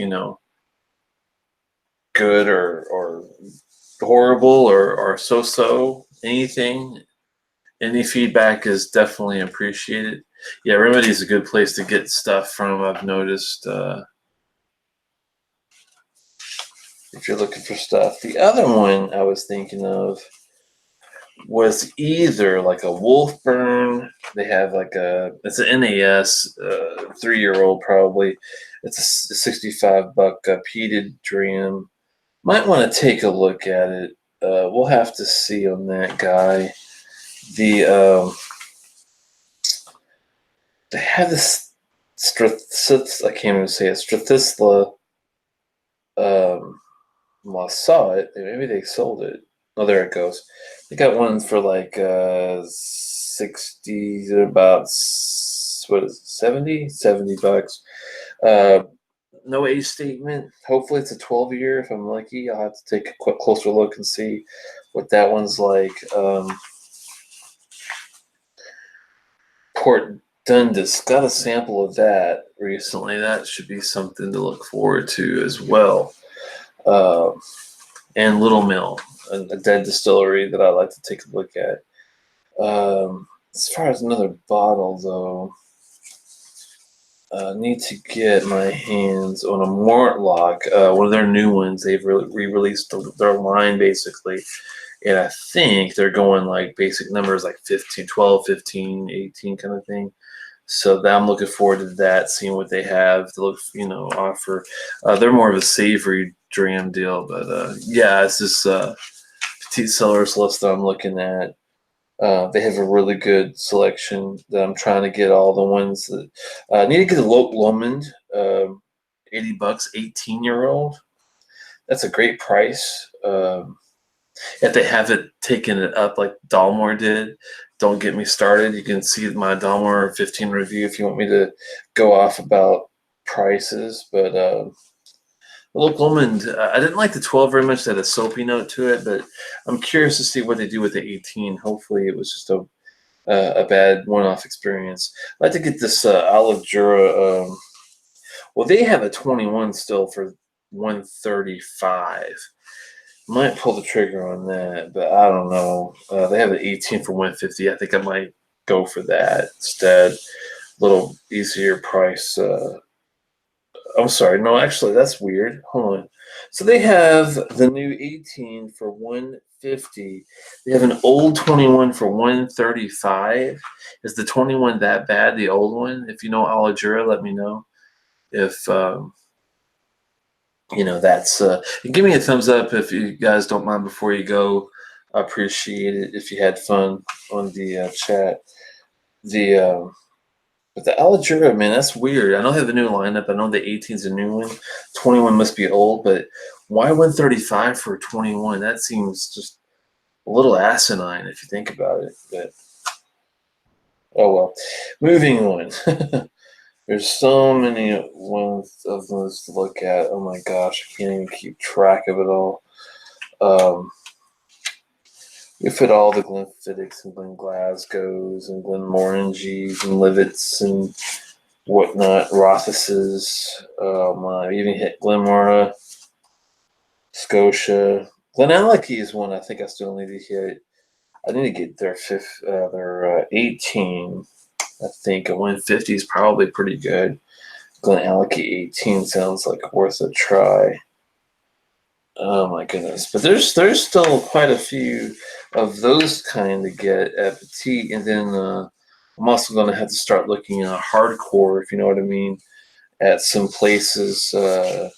good or horrible or so-so. Anything. Any feedback is definitely appreciated. Yeah, Remedy is a good place to get stuff from. I've noticed if you're looking for stuff. The other one I was thinking of was either like a Wolfburn. They have it's an NAS, 3-year-old probably. It's a $65 peated dram. Might want to take a look at it. We'll have to see on that guy. They have this I can't even say it. Strathisla. Well, I saw it. Maybe they sold it. Oh, there it goes. They got one for like 60, about what is it, $70. No age statement. Hopefully it's a 12-year. If I'm lucky, I'll have to take a quick closer look and see what that one's like. Port Dundas, got a sample of that recently. That should be something to look forward to as well. And Little Mill, a dead distillery that I like to take a look at. As far as another bottle, though, I need to get my hands on a Mortlach, one of their new ones. They've re-released their line, basically. And I think they're going like basic numbers like 15, 12, 15, 18 kind of thing. So I'm looking forward to that, seeing what they have to offer. They're more of a savory dram deal, but yeah, it's this petite sellers list that I'm looking at. They have a really good selection that I'm trying to get all the ones that I need to get a Lomond, $80, 18-year-old. That's a great price. If they haven't taken it up like Dalmore did, don't get me started. You can see my Dalmore 15 review if you want me to go off about prices. But Local almond. I didn't like the 12 very much. That had a soapy note to it, but I'm curious to see what they do with the 18. Hopefully, it was just a bad one-off experience. I'd like to get this Olive Jura. Well, they have a 21 still for 135. Might pull the trigger on that, but I don't know. They have an 18 for 150. I think I might go for that instead. A little easier price. I'm sorry. No, actually, that's weird. Hold on. So they have the new 18 for 150. They have an old 21 for 135. Is the 21 that bad? The old one? If you know Olive Jura, let me know. If that's give me a thumbs up if you guys don't mind before you go. I appreciate it if you had fun on the chat. But the Olive Jura, man, that's weird. I know they have a new lineup. I know the 18 is a new one. 21 must be old, but why 135 for 21? That seems just a little asinine if you think about it. But oh well. Moving on. There's so many ones of those to look at. Oh my gosh, I can't even keep track of it all. We fit all the Glenfiddichs and Glen Glasgows and Glenmorangies and Livets and whatnot, Rothuses. I even hit Glenmora, Scotia. Glenallachie is one I think I still need to hit. I need to get their 18. I think a 150 is probably pretty good. Glenallachie 18 sounds like worth a try. Oh my goodness! But there's still quite a few of those kind to get at Petite, and then I'm also going to have to start looking at hardcore, if you know what I mean, at some places to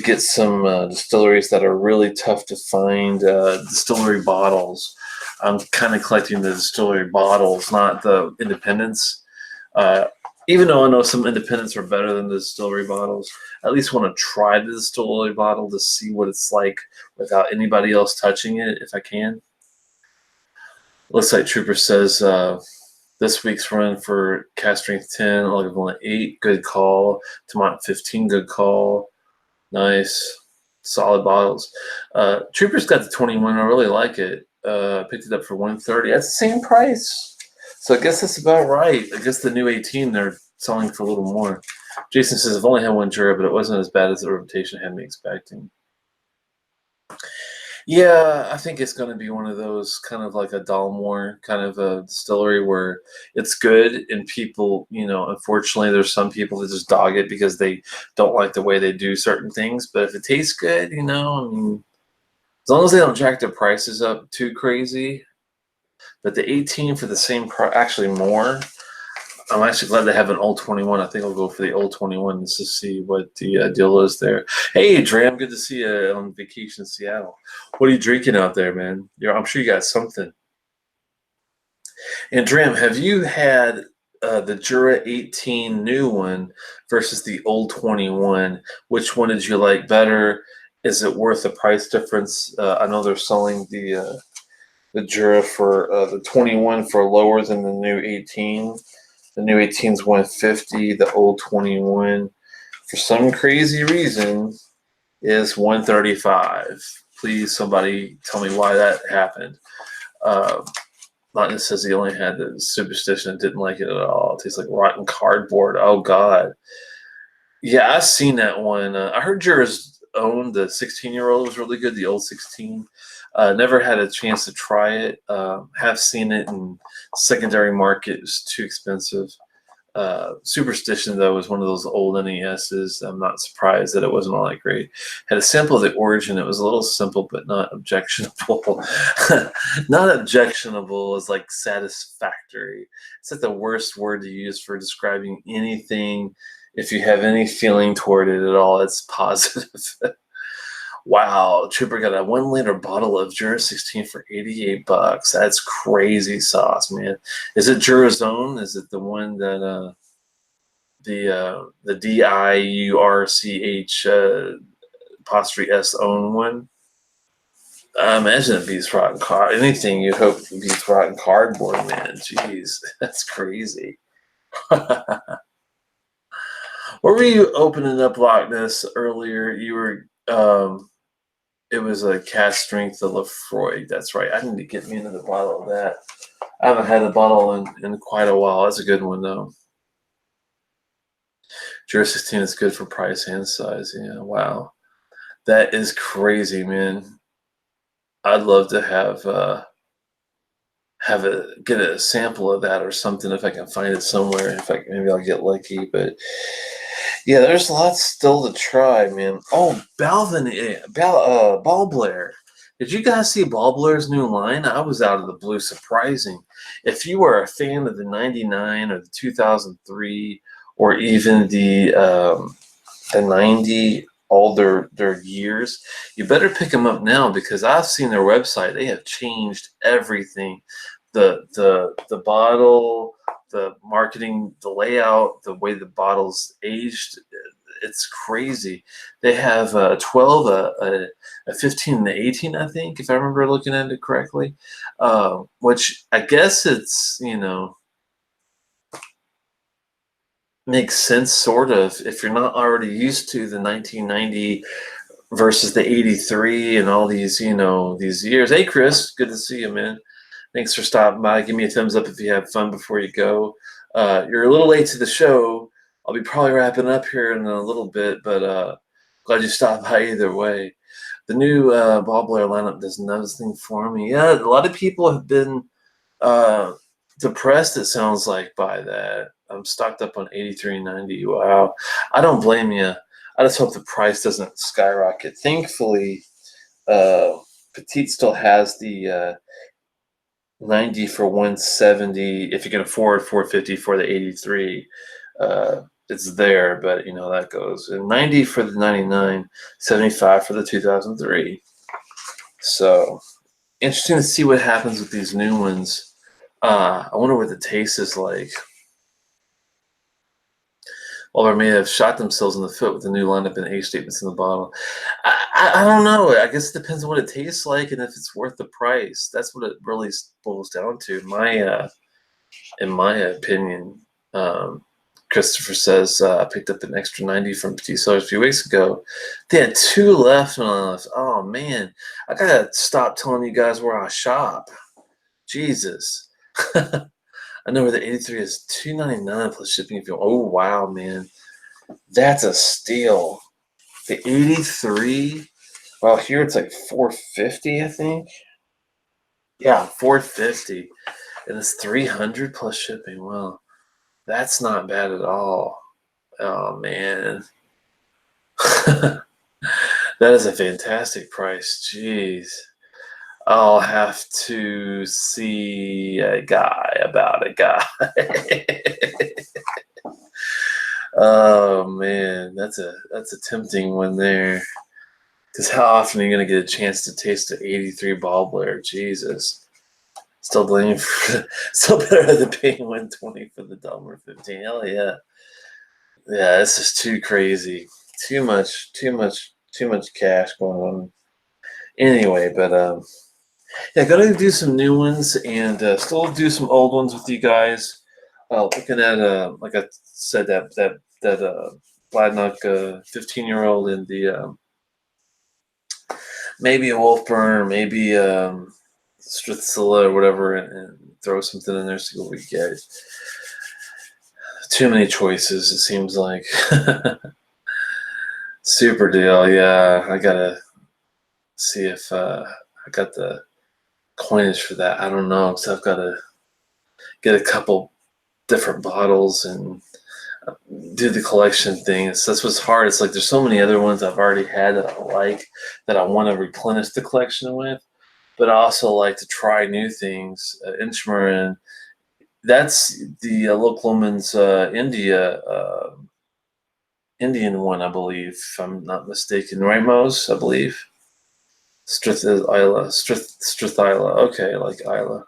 get some distilleries that are really tough to find. Distillery bottles. I'm kind of collecting the distillery bottles, not the independents. Even though I know some independents are better than the distillery bottles, I at least want to try the distillery bottle to see what it's like without anybody else touching it, if I can. Looks like Trooper says this week's run for cast strength 10, Lagavulin 8, good call. Tamont 15, good call. Nice. Solid bottles. Trooper's got the 21. I really like it. Picked it up for 130. That's the same price. So I guess that's about right. I guess the new 18 they're selling for a little more. Jason says, I've only had one Jura, but it wasn't as bad as the reputation had me expecting. Yeah, I think it's going to be one of those kind of like a Dalmore kind of a distillery where it's good and people, unfortunately there's some people that just dog it because they don't like the way they do certain things. But if it tastes good, I mean, as long as they don't jack their prices up too crazy. But the 18 for the same price, actually more. I'm actually glad they have an old 21. I think I'll go for the old 21 just to see what the deal is there. Hey, Dram, good to see you on vacation in Seattle. What are you drinking out there, man? I'm sure you got something. And Dram, have you had the Jura 18 new one versus the old 21? Which one did you like better? Is it worth the price difference? I know they're selling the Jura for the 21 for lower than the new 18. The new 18 is 150. The old 21, for some crazy reason, is 135. Please, somebody tell me why that happened. Martin says he only had the Superstition and didn't like it at all. It tastes like rotten cardboard. Oh, God. Yeah, I've seen that one. I heard Jura's own, the 16-year-old, was really good, the old 16. Never had a chance to try it. Have seen it in secondary market. It was too expensive. Superstition, though, was one of those old NESs. I'm not surprised that it wasn't all that great. Had a sample of the Origin. It was a little simple, but not objectionable. Not objectionable is like satisfactory. It's like the worst word to use for describing anything. If you have any feeling toward it at all, it's positive. Wow, Trooper got a 1 liter bottle of Jura 16 for $88. That's crazy sauce, man. Is it Jura's own? Is it the one that the DIURCH apostrophe S own one? I imagine it beats rotten card. Anything you hope beats rotten cardboard, man. Jeez, that's crazy. What were you opening up Loch Ness earlier? You were it was a cast strength of Lefroy. That's right. I need to get me another bottle of that. I haven't had a bottle in quite a while. That's a good one though. 016 is good for price and size. Yeah, wow. That is crazy, man. I'd love to have get a sample of that or something if I can find it somewhere. If I maybe I'll get lucky, but yeah, there's lots still to try, man. Oh, Ball Blair. Did you guys see Ball Blair's new line? I was out of the blue, surprising. If you were a fan of the '99 or the 2003 or even the '90, all their years, you better pick them up now because I've seen their website. They have changed everything. The bottle, the marketing, the layout, the way the bottle's aged, it's crazy. They have a 12, a 15, and an 18, I think, if I remember looking at it correctly, which I guess it's, makes sense sort of if you're not already used to the 1990 versus the 83 and all these, these years. Hey, Chris, good to see you, man. Thanks for stopping by. Give me a thumbs up if you have fun before you go. You're a little late to the show. I'll be probably wrapping up here in a little bit, but glad you stopped by either way. The new Ball Blair lineup does nothing for me. Yeah, a lot of people have been depressed, it sounds like, by that. I'm stocked up on 83.90. Wow. I don't blame you. I just hope the price doesn't skyrocket. Thankfully, Petite still has the 90 for 170. If you can afford 450 for the 83, it's there, but that goes. And 90 for the 99, 75 for the 2003. So interesting to see what happens with these new ones. I wonder what the taste is like. Or they may have shot themselves in the foot with the new lineup and age statements in the bottle. I don't know. I guess it depends on what it tastes like and if it's worth the price. That's what it really boils down to. In my opinion, Christopher says I picked up an extra 90 from Petit Sellers a few weeks ago. They had 2 left on us. Oh man, I gotta stop telling you guys where I shop. Jesus. I know where the 83 is $2.99 plus shipping if you. Oh wow, man, that's a steal. The 83. Well, here it's like $4.50, I think. Yeah, $4.50, and it's 300 plus shipping. Well, that's not bad at all. Oh man, that is a fantastic price. Jeez. I'll have to see a guy about a guy. Oh man, that's a tempting one there. Because how often are you gonna get a chance to taste the '83 Ball Blair? Jesus, still still better than paying 120 for the Delmer 15. Hell yeah, yeah. This is too crazy. Too much cash going on. Anyway, but yeah, gotta do some new ones and still do some old ones with you guys. Looking at like I said, that Bladnock 15-year-old and the maybe a Wolfburn or maybe Strithzilla or whatever, and throw something in there, see what we get. Too many choices, it seems like. Super deal, yeah. I gotta see if I got the coinage for that. I don't know, because I've got to get a couple different bottles and do the collection thing. That's what's hard. It's like there's so many other ones I've already had that I like that I want to replenish the collection with, but I also like to try new things. Inchmarin, that's the Lookleman's Indian one, I believe, if I'm not mistaken. Right, Mose? I believe. Strithyla. Okay, like Isla.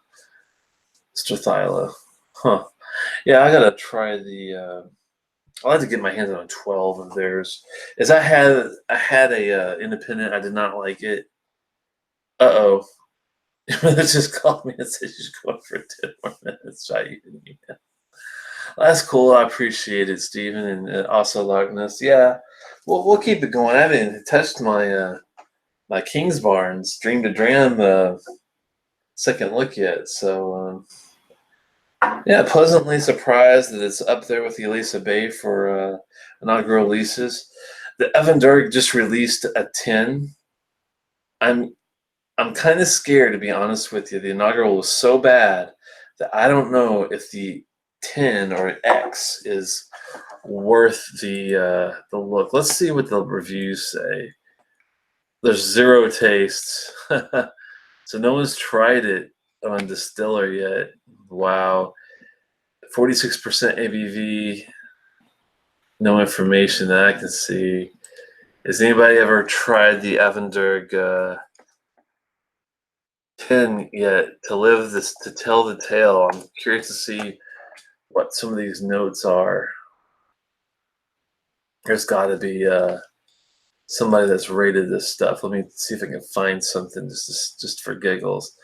Strithyla. Huh. Yeah, I gotta try the. I'll have to get my hands on 12 of theirs. As I had a independent, I did not like it. Uh-oh. Brother just called me and said she's going for 10 more minutes. That's cool. I appreciate it, Stephen, and also Logness. Yeah, we'll keep it going. I haven't touched my Kingsbarns Dream to Dram second look yet, so yeah, pleasantly surprised that it's up there with the Elisa Bay for inaugural releases. The Evan Dirk just released a 10. I'm I'm kind of scared, to be honest with you. The inaugural was so bad that I don't know if the 10 or X is worth the look. Let's see what the reviews say. There's zero taste, so no one's tried it on distiller yet. Wow, 46% ABV. No information that I can see. Has anybody ever tried the Avenderg 10 yet to live this, to tell the tale? I'm curious to see what some of these notes are. There's got to be somebody that's rated this stuff. Let me see if I can find something just for giggles.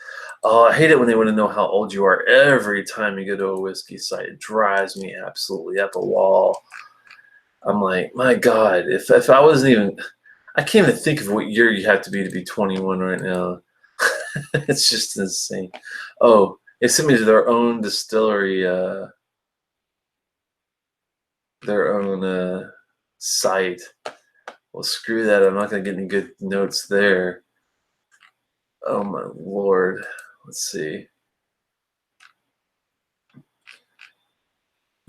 Oh, I hate it when they want to know how old you are every time you go to a whiskey site. It drives me absolutely up a wall. I'm like, my God, if I wasn't even, I can't even think of what year you have to be 21 right now. It's just insane. Oh, they sent me to their own distillery, their own site. Well, screw that. I'm not going to get any good notes there. Oh, my Lord. Let's see.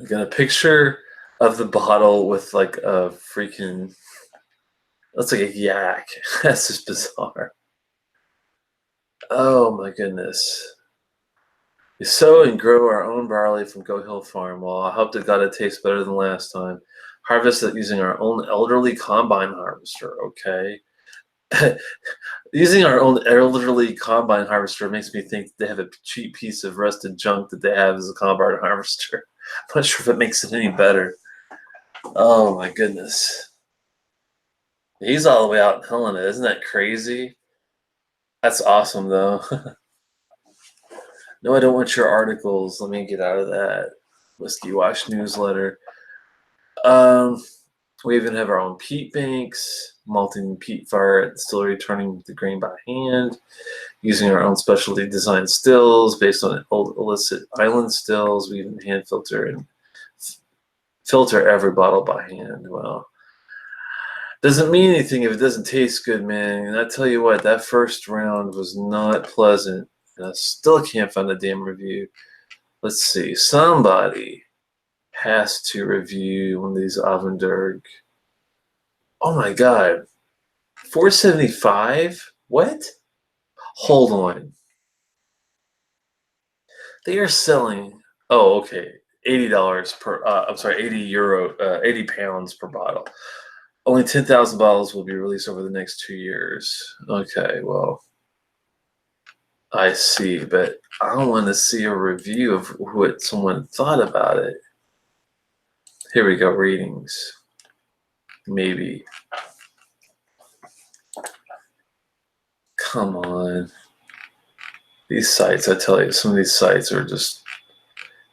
I got a picture of the bottle with like a freaking, that's like a yak. That's just bizarre. Oh, my goodness. We sow and grow our own barley from Go Hill Farm. Well, I hope to God it tastes better than last time. Harvest it using our own elderly combine harvester. Okay. Using our own elderly combine harvester makes me think they have a cheap piece of rusted junk that they have as a combine harvester. I'm not sure if it makes it any better. Oh my goodness. He's all the way out in Helena. Isn't that crazy? That's awesome though. No, I don't want your articles. Let me get out of that. Whiskey Wash newsletter. Um, we even have our own peat banks, malting peat fire at distillery, turning the grain by hand, using our own specialty designed stills based on old illicit island stills. We even hand filter and filter every bottle by hand. Well, doesn't mean anything if it doesn't taste good, man. And I tell you what, that first round was not pleasant. And I still can't find a damn review. Let's see. Somebody has to review one of these Avenderg. Oh my God. 475? What? Hold on. They are selling, oh, okay. $80 per, I'm sorry, 80 euro, 80 pounds per bottle. Only 10,000 bottles will be released over the next 2 years. Okay, well, I see, but I want to see a review of what someone thought about it. Here we go, ratings. Maybe. Come on. These sites, I tell you, some of these sites are just,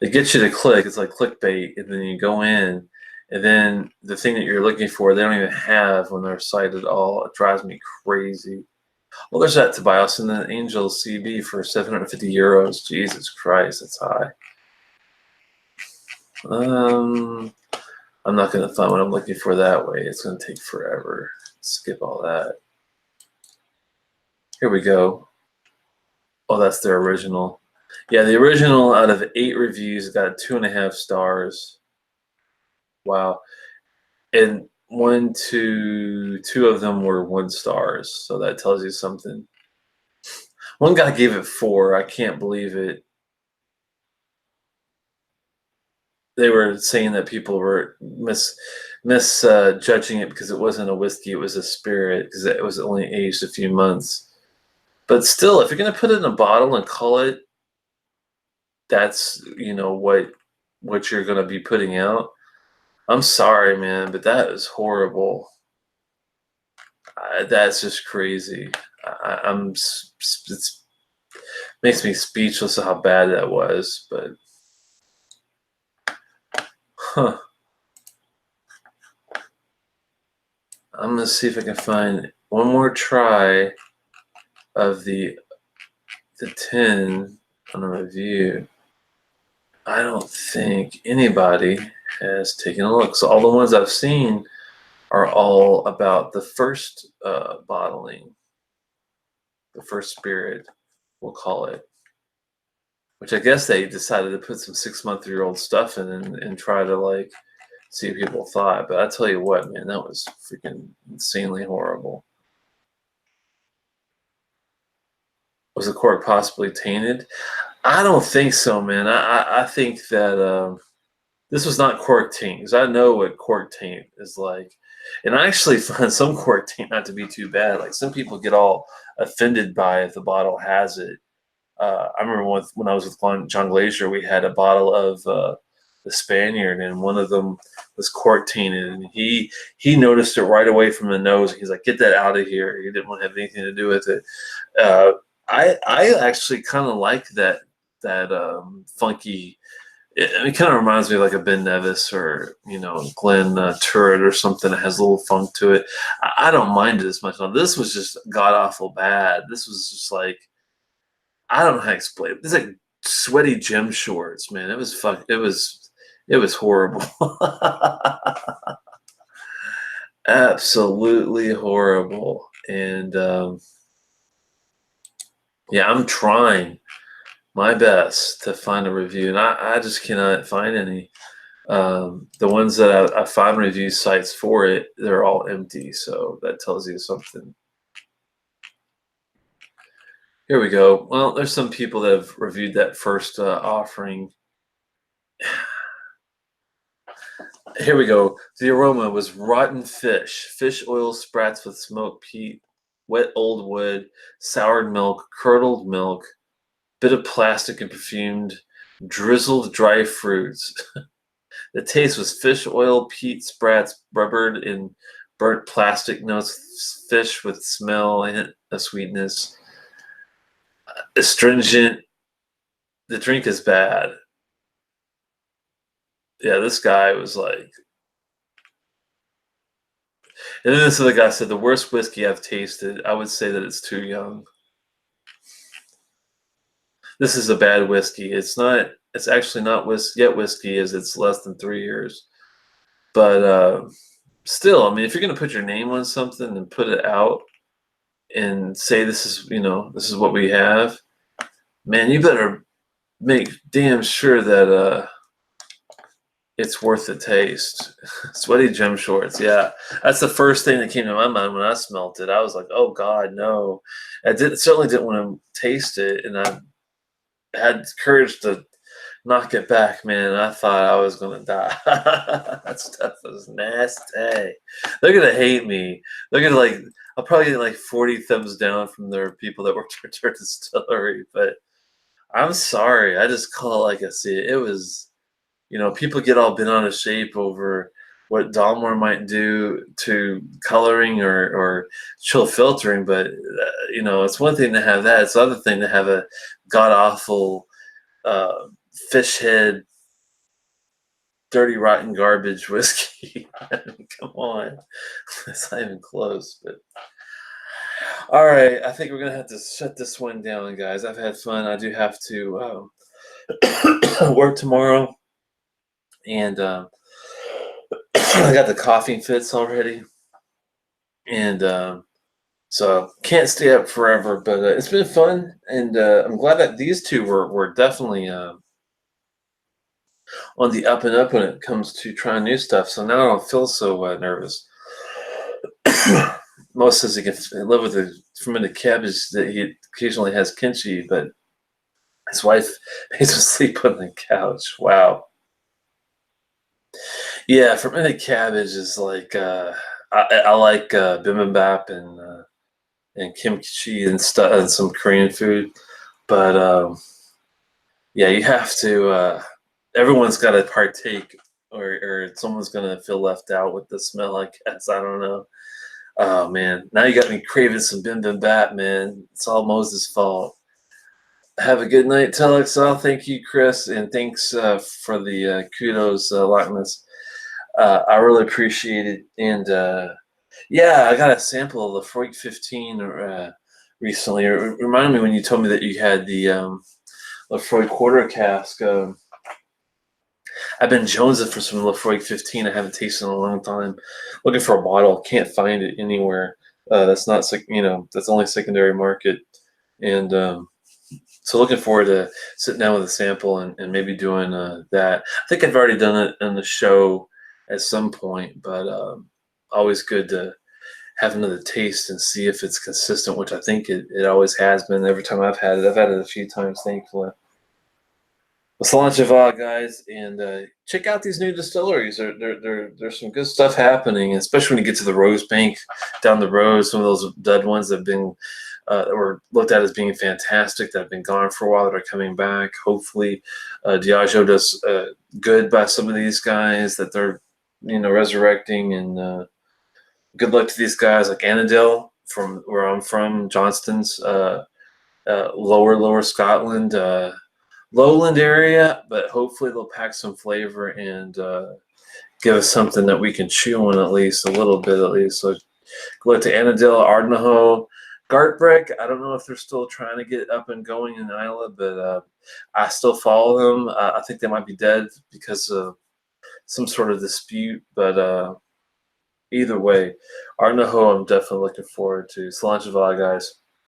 they get you to click. It's like clickbait, and then you go in, and then the thing that you're looking for, they don't even have on their site at all. It drives me crazy. Well, there's that Tobias and then Angel CB for 750 euros. Jesus Christ, that's high. I'm not going to find what I'm looking for that way. It's going to take forever. Skip all that. Here we go. Oh, that's their original. Yeah, the original out of 8 reviews got 2.5 stars. Wow. And two of them were 1 stars. So that tells you something. One guy gave it 4. I can't believe it. They were saying that people were misjudging it because it wasn't a whiskey, it was a spirit because it was only aged a few months. But still, if you're going to put it in a bottle and call it, that's, you know, what you're going to be putting out. I'm sorry, man, but that is horrible. That's just crazy. It makes me speechless at how bad that was. But Huh. I'm gonna see if I can find one more try of the 10 on a review. I don't think anybody has taken a look. So all the ones I've seen are all about the first bottling, the first spirit, we'll call it. Which I guess they decided to put some 6-month-year-old stuff in and try to like see what people thought. But I tell you what, man, that was freaking insanely horrible. Was the cork possibly tainted? I don't think so, man. I think that this was not cork taint, because I know what cork taint is like. And I actually find some cork taint not to be too bad. Like some people get all offended by if the bottle has it. I remember when I was with John Glacier, we had a bottle of the Spaniard, and one of them was cork tainted, and he noticed it right away from the nose. He's like, "Get that out of here!" He didn't want to have anything to do with it. I actually kind of like that funky. It kind of reminds me of like a Ben Nevis or Glenn Turret or something that has a little funk to it. I don't mind it as much. Now, this was just god awful bad. This was just like, I don't know how to explain it. It's like sweaty gym shorts, man. It was it was horrible. Absolutely horrible. And yeah, I'm trying my best to find a review, and I just cannot find any. The ones that I find review sites for it, they're all empty, so that tells you something. Here we go. Well, there's some people that have reviewed that first offering. Here we go. The aroma was rotten fish oil sprats with smoked peat, wet old wood, soured milk, curdled milk, bit of plastic and perfumed, drizzled dry fruits. The taste was fish oil, peat sprats, rubbered in burnt plastic notes, fish with smell and a sweetness. Astringent. The drink is bad. Yeah, this guy was like, and then this other guy said, the worst whiskey I've tasted. I would say that it's too young. This is a bad whiskey. It's not. It's actually not whiskey, as it's less than 3 years. But still, I mean, if you're going to put your name on something and put it out and say this is what we have, man, you better make damn sure that it's worth the taste. Sweaty gym shorts, yeah, that's the first thing that came to my mind when I smelt it. I was like, oh God, no. Certainly didn't want to taste it, and I had courage to knock it back, man. I thought I was gonna die. That stuff was nasty. They're gonna hate me. They're gonna like. I'll probably get like 40 thumbs down from their people that worked at their distillery. But I'm sorry. I just call it like I see it. It was, people get all bent out of shape over what Dalmore might do to coloring or chill filtering, but it's one thing to have that. It's another thing to have a god awful fish head, dirty, rotten garbage whiskey. I mean, come on, it's not even close. But all right, I think we're gonna have to shut this one down, guys. I've had fun. I do have to work tomorrow, and I got the coughing fits already, and so can't stay up forever. But it's been fun, and I'm glad that these two were definitely on the up and up when it comes to trying new stuff. So now I don't feel so nervous. Mo says he can live with the fermented cabbage, that he occasionally has kimchi, but his wife makes him sleep on the couch. Wow. Yeah, fermented cabbage is like I like bibimbap and kimchi and stuff and some Korean food, but yeah, you have to. Everyone's got to partake, or someone's gonna feel left out with the smell. I guess I don't know. Oh man, now you got me craving some bibimbap, man. It's all Moses' fault. Have a good night, Telex. Thank you, Chris, and thanks for the kudos, Loch Ness. I really appreciate it. And yeah, I got a sample of Lafroig 15 recently. It reminded me when you told me that you had the Lafroig quarter cask. I've been jonesing for some Lafroig 15. I haven't tasted in a long time. Looking for a bottle, can't find it anywhere. That's not, that's only secondary market. And so looking forward to sitting down with a sample and maybe doing that. I think I've already done it on the show at some point, but always good to have another taste and see if it's consistent, which I think it always has been every time I've had it. I've had it a few times, thankfully. Well, Salancheva, guys, and check out these new distilleries. There's some good stuff happening, especially when you get to the Rose Bank down the road. Some of those dud ones that have been were looked at as being fantastic that have been gone for a while that are coming back. Hopefully, Diageo does good by some of these guys that they're resurrecting, and good luck to these guys like Annandale from where I'm from, Johnston's, lower Scotland. Lowland area, but hopefully they'll pack some flavor and give us something that we can chew on at least a little bit at least. So go to Annandale, Ardnaho, Gartbreck. I don't know if they're still trying to get up and going in Isla, but I still follow them. I think they might be dead because of some sort of dispute, but either way, Ardnaho I'm definitely looking forward to. Salancheva, guys.